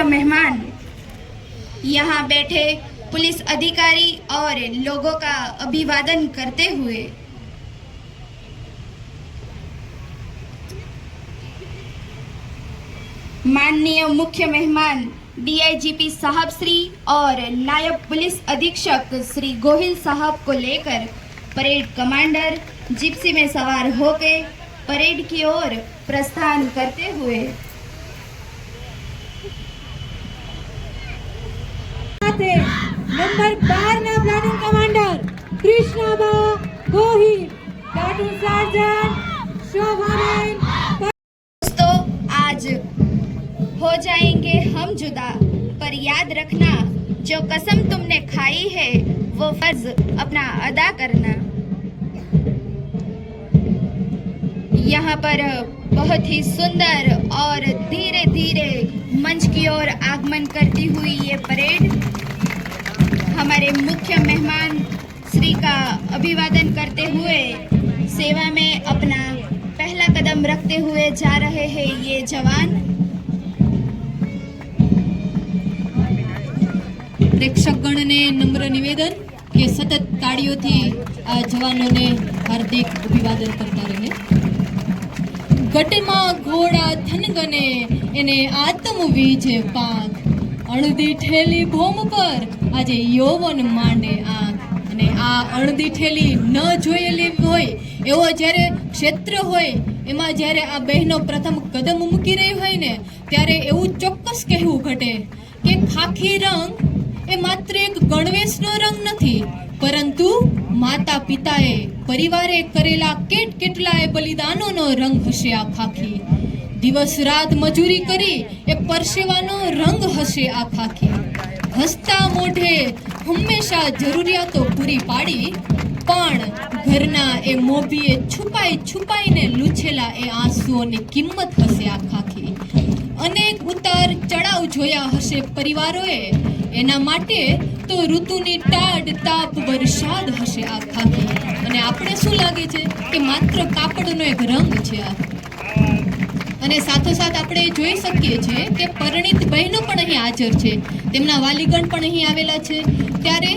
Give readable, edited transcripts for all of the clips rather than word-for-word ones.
मुख्य मेहमान, यहाँ बैठे पुलिस अधिकारी और लोगों का अभिवादन करते हुए माननीय मुख्य मेहमान डीआईजीपी साहब श्री और नायब पुलिस अधीक्षक श्री गोहिल साहब को लेकर परेड कमांडर जिप्सी में सवार होकर परेड की ओर प्रस्थान करते हुए नंबर 12 ना platoon commander Krishnaba Gohil, platoon surgeon Shobhaben. दोस्तों, आज हो जाएंगे हम जुदा, पर याद रखना जो कसम तुमने खाई है वो फर्ज अपना अदा करना। यहाँ पर बहुत ही सुंदर और धीरे धीरे मंच की ओर आगमन करती हुई ये परेड हमारे मुख्य मेहमान श्री का अभिवादन करते हुए सेवा में अपना पहला कदम रखते हुए जा रहे हैं ये जवान। प्रेक्षकगण ने नम्र निवेदन के सतत ताड़ीओथी आ जवानों ने हार्दिक अभिवादन करता रहे। गटमा घोड़ा थनगने एने आत्मवीज पाक, अणदी ठेली भोम पर આજે યૌવન માંડે આંખ। અને આ અણદી ઠેલી ન જોયેલી હોય એવો જ્યારે ક્ષેત્ર હોય એમાં જ્યારે આ બહેનો પ્રથમ કદમ મૂકી રહી હોય ને ત્યારે એવું ચોક્કસ કહેવું ઘટે કે ખાખી રંગ એ માત્ર એક ગણવેશનો રંગ નથી, પરંતુ માતા પિતાએ પરિવારે કરેલા કેટલાય બલિદાનોનો રંગ હશે આ ખાખી। દિવસ રાત મજૂરી કરી એ પરસેવાનો રંગ હશે આ ખાખી। હસતા મોઢે હંમેશા જરૂરિયાતો પૂરી પાડી, પણ ઘરના એ મોભીએ છુપાઈને લૂછેલા એ આંસુઓની કિંમત હશે આ ખાખી। અનેક ઉતાર ચડાવ જોયા હશે પરિવારોએ, એના માટે તો ઋતુની ટાઢ તાપ વરસાદ હશે આ ખાખી। અને આપણે શું લાગે છે કે માત્ર કાપડનો એક રંગ છે આ। અને સાથોસાથ આપણે જોઈ શકીએ છીએ કે પરિણીત બહેનો પણ અહીં હાજર છે, તેમના વાલીગણ પણ અહીં આવેલા છે। ત્યારે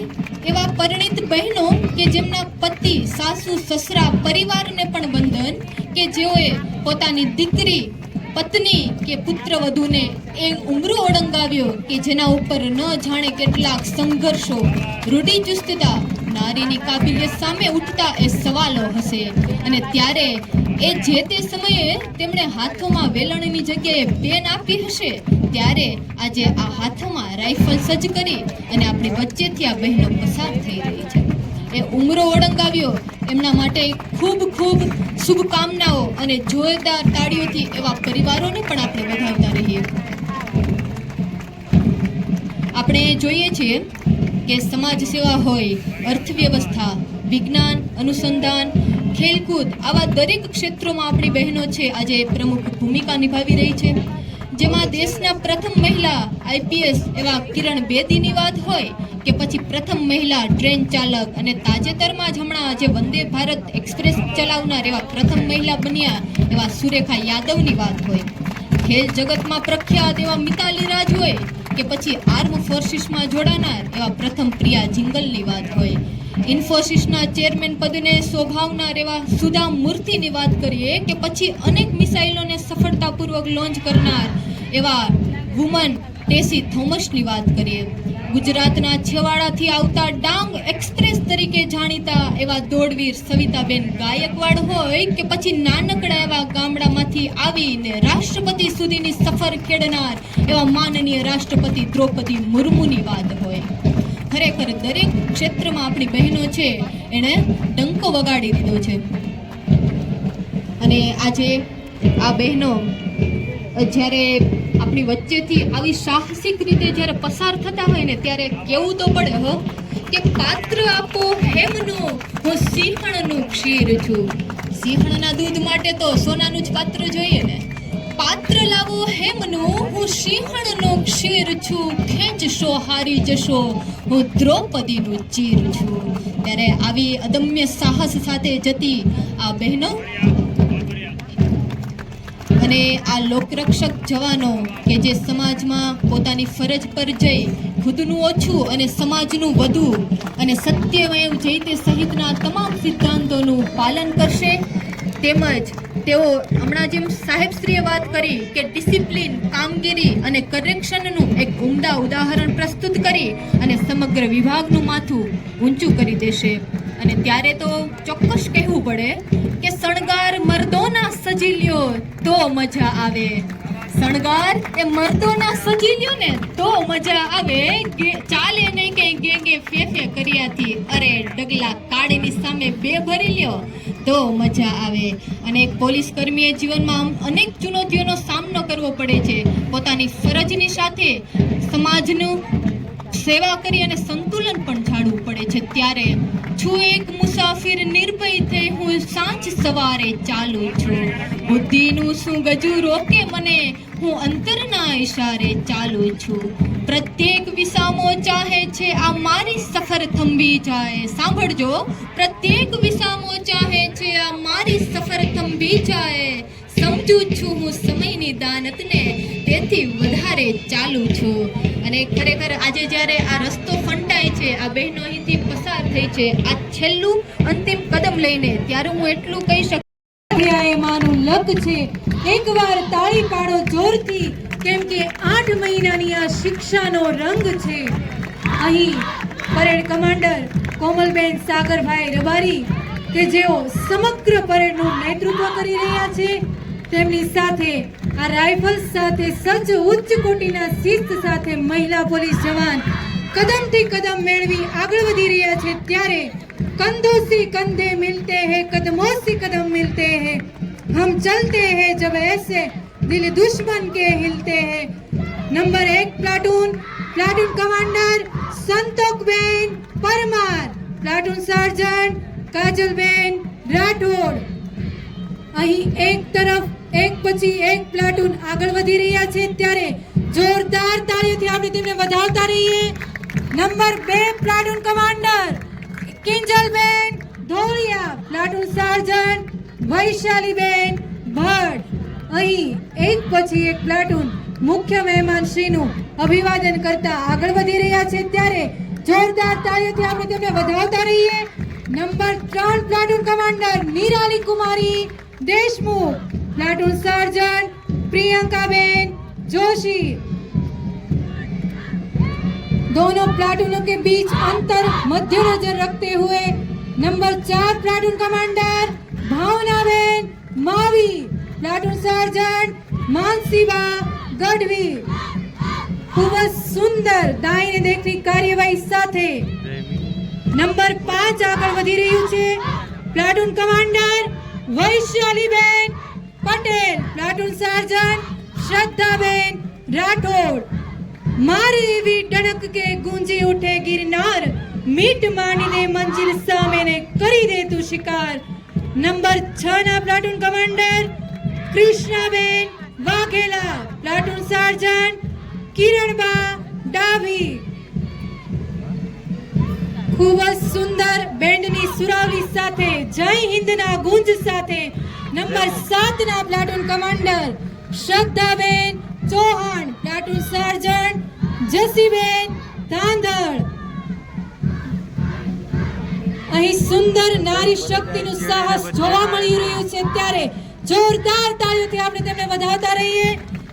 એવા પરિણીત બહેનો કે જેમના પતિ, સાસુ, સસરા, પરિવારને પણ વંદન કે જેઓએ પોતાની દીકરી, પત્ની કે પુત્રવધૂને એ ઉમરો ઓળંગાવ્યો કે જેના ઉપર ન જાણે કેટલાક સંઘર્ષો, રૂઢિચુસ્તતા, નારીની કાબિલિયત સામે ઉઠતા એ સવાલો હશે। અને ત્યારે એ જે તે સમયે તેમણે હાથોમાં વેલણની જગ્યાએ પેન આપી હશે, ત્યારે આજે આ હાથોમાં રાઇફલ સજ્જ કરી અને આપણી વચ્ચેથી આ બહેનો પસાર થઈ રહી છે। એ ઉમરો ઓળંગાવ્યો એમના માટે ખૂબ ખૂબ શુભકામનાઓ અને જોરદાર તાળીઓથી એવા પરિવારોને પણ આપણે વધાવતા રહીએ। આપણે જોઈએ છીએ કે સમાજ સેવા હોય, અર્થવ્યવસ્થા, વિજ્ઞાન, અનુસંધાન, ખેલકૂદ, આવા દરેક ક્ષેત્રોમાં આપણી બહેનો છે આજે પ્રમુખ ભૂમિકા નિભાવી રહી છે। જેમાં દેશના પ્રથમ મહિલા આઈપીએસ એવા કિરણ બેદીની વાત હોય કે પછી પ્રથમ મહિલા ટ્રેન ચાલક અને તાજેતરમાં જ હમણાં જે વંદે ભારત એક્સપ્રેસ ચલાવનાર એવા પ્રથમ મહિલા બન્યા એવા સુરેખા યાદવની વાત હોય, ખેલ જગતમાં પ્રખ્યાત એવા મિતાલી રાજ હોય કે પછી આર્મ ફોર્સિસમાં જોડાનાર એવા પ્રથમ પ્રિયા જિંગલની વાત હોય, ઇન્ફોસિસના ચેરમેન પદને શોભાવનાર એવા સુધા મૂર્તિની વાત કરીએ કે પછી અનેક મિસાઇલોને સફળતાપૂર્વક લોન્ચ કરનાર એવા વુમન ટેસી થોમસની વાત કરીએ, ગુજરાતના છેવાડાથી આવતા ડાંગ એક્સપ્રેસ તરીકે જાણીતા એવા દોડવીર સવિતાબેન ગાયકવાડ હોય કે પછી નાનકડા એવા ગામડામાંથી આવીને રાષ્ટ્રપતિ સુધીની સફર ખેડનાર એવા માનનીય રાષ્ટ્રપતિ દ્રૌપદી મુર્મુની વાત હોય। ખરેખર દરેક ક્ષેત્રમાં આપણી બહેનો છે એણે ડંકો વગાડી દીધો છે। અને આજે આ બહેનો જ્યારે આપણી વચ્ચેથી આવી સાહસિક રીતે જ્યારે પસાર થતા હોય ને ત્યારે કેવું તો પડે હો કે પાત્ર આપો હેમનું, હું સિંહણનું ક્ષીર છું। સિંહણના દૂધ માટે તો સોનાનું જ પાત્ર જોઈએ ને। પાત્ર લાવો હેમનું, હું સિંહણનું ક્ષીર છું, ખેંચશો હારી જશો, હું દ્રૌપદીનું ચીર છું। ત્યારે આવી અદમ્ય સાહસ સાથે જતી આ બહેનો અને આ લોકરક્ષક જવાનો કે જે સમાજમાં પોતાની ફરજ પર જઈ ખુદનું ઓછું અને સમાજનું વધુ અને સત્યમેવ જયતે સહિતના તમામ સિદ્ધાંતોનું પાલન કરશે, તેમજ તેઓ હમણાં જેમ સાહેબશ્રીએ વાત કરી કે ડિસિપ્લિન, કામગીરી અને કરેક્શનનું એક ઉમદા ઉદાહરણ પ્રસ્તુત કરી અને સમગ્ર વિભાગનું માથું ઊંચું કરી દેશે. અને ત્યારે તો ચોક્કસ કહેવું પડે કે શણગાર મર્દોના સજી લ્યો તો મજા આવે. શણગાર એ મર્દોના સજી લ્યો ને તો મજા આવે. ચાલે નહીં કે ગેંગે ફેફે કર્યાથી, અરે ડગલા કાળીની સામે બે ભરી લ્યો તો મજા આવે. અને એક પોલીસ કર્મીએ જીવનમાં અનેક ચુનૌતીઓનો સામનો કરવો પડે છે. પોતાની ફરજની સાથે સમાજનું સેવા કરી અને સંતુલન પણ જાળવવું પડે છે. ત્યારે છું એક મુસાફિર નિર્ભય થઈ હું સાંજ સવારે ચાલું છું. બુદ્ધિનું શું ગજુ રોકે મને, હું અંતરના ઈશારે ચાલું છું. પ્રત્યેક વિસામો ચાહે છે આ મારી સફર થંભી જાય. સાંભળજો, પ્રત્યેક વિસામો ચાહે છે આ મારી સફર થંભી જાય. સમજું છું હું સમયની દાનતને, તેથી વધારે ચાલુ છું. અને ખરેખર આજે જ્યારે આ રસ્તો ફંટાય છે, આ બહેનો અહીંથી પસાર થઈ છે આ છેલ્લું અંતિમ કદમ લઈને, ત્યારે હું એટલું કહી શકું માનું લક છે. એકવાર તાળી પાડો જોરથી, કેમ કે 8 મહિનાની આ શિક્ષાનો રંગ છે. અહીં પરેડ કમાન્ડર કોમલબેન સાગરભાઈ રબારી કે જેઓ સમગ્ર પરેડનું નેતૃત્વ કરી રહ્યા છે, તેમની સાથે આ રાઇફલ્સ સાથે સજ્જ ઉચ્ચ કોટીના શિસ્ત સાથે મહિલા પોલીસ જવાન કદમથી કદમ મેળવી આગળ વધી રહ્યા છે. ત્યારે कंधों से कंधे मिलते हैं, कदमों से कदम मिलते हैं, हम चलते हैं जब ऐसे दिल दुश्मन के हिलते हैं. Number 1 platoon commander Santokben Parmar, platoon sergeant Kajalben Rathod. અહીં એક તરફ એક પછી એક પ્લાટૂન આગળ વધી રહ્યા છે, ત્યારે જોરદાર તાળીઓથી આપણે તેમને વધાવતા રહીએ. Number 2 platoon commander Kinjalben Dholiya, platoon sergeant Vaishaliben Bhatt. અહીં એક પછી એક પ્લાટૂન મુખ્ય મહેમાન શ્રીનું અભિવાદન કરતા આગળ વધી રહ્યા છે, ત્યારે જોરદાર તાળીઓથી આપણે તેમને વધાવતા રહીએ. Number 3 platoon commander Nirali Kumari Deshmukh, platoon sergeant Priyankaben Joshi. दोनों प्लाटूनों के बीच अंतर मद्देनजर रखते हुए number 4 platoon commander Bhavnaben Mavi, platoon sergeant Mansiba Gadhvi. खूब सुंदर दाहिने देखनी कार्यवाही સાથે નંબર 5 આગળ વધી રહ્યું છે. પ્લાટૂન કમાન્ડર વૈશાલીબેન પટેલ, પ્લાટૂન સાર્જન્ટ શ્રદ્ધાબેન રાઠોડ. મારી એવી ડણક કે ગુંજી ઉઠે ગિરનાર, મીટ માંડીને મંજિલ સામેને કરી દે તું શિકાર. નંબર 6 ના platoon commander Krishnaben Vaghela, platoon sergeant Kiranba Dabhi. ખૂબ જ સુંદર બેન્ડની સુરાવલી સાથે જય હિન્દના ગુંજ સાથે નંબર 7 ના platoon commander શ્રદ્ધાબેન Chauhan, platoon sergeant Jasiben ધાંધળ. અહીં સુંદર નારી શક્તિનું સાહસ જોવા મળી રહ્યું છે, ત્યારે જોરદાર તાળીઓથી આપણે તેમને વધાવતા રહીએ.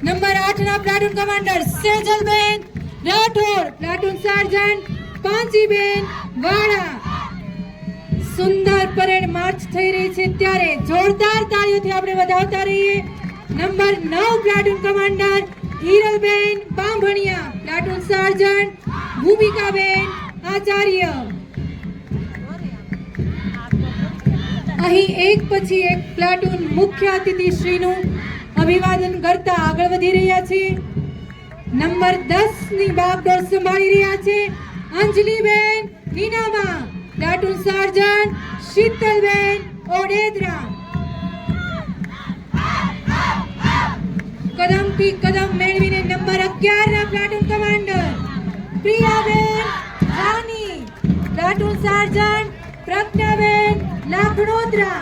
નંબર 8 ના platoon commander Sejalben Rathod, platoon sergeant Panchiben Vala. સુંદર પરેડ માર્ચ થઈ રહી છે, ત્યારે જોરદાર તાળીઓથી આપણે વધાવતા રહીએ. Number 9 platoon commander Hiralben Bambhaniya, platoon sergeant Bhumikaben Acharya. અહીં એક પછી એક પ્લાટૂન મુખ્ય અતિથિ શ્રીનું અભિવાદન કરતા આગળ વધી રહ્યા છે. નંબર 10 ની બાગડોર સંભાળી રહ્યા છે અંજલિબેન નીનામા, પ્લાટૂન સાર્જન્ટ શીતલબેન ઓડેદરા. કદમથી કદમ મેળવીને નંબર 11 ના પ્લાટૂન કમાન્ડર પ્રિયાબેન રાની, પ્લાટૂન સાર્જન્ટ પ્રજ્ઞાબેન લાખણોદરા.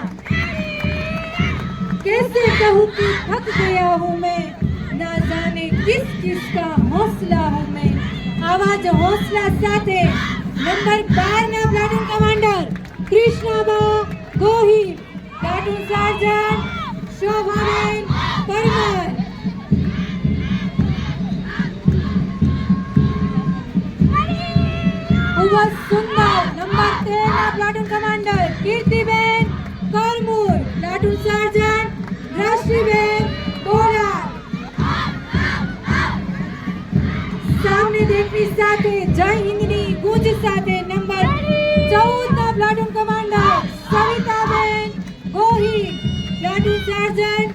કેસર किससे कहूँ कि थक गया हूँ मैं, ना जाने किस किस का हौसला हूँ मैं। आवाज हौसला साथे नंबर 12 ना platoon commander Krishnaba Gohil, platoon surgeon Shobhaben Parmar. ખૂબ જ સુંદર નંબર 13 ના platoon commander Kirtiben Karmur, platoon surgeon Drashtiben Bora. સામને દેખની સાથે જય હિન્દની ગૂંજ સાથે નંબર 14 ના platoon commander Savitaben Gohil, platoon સર્જન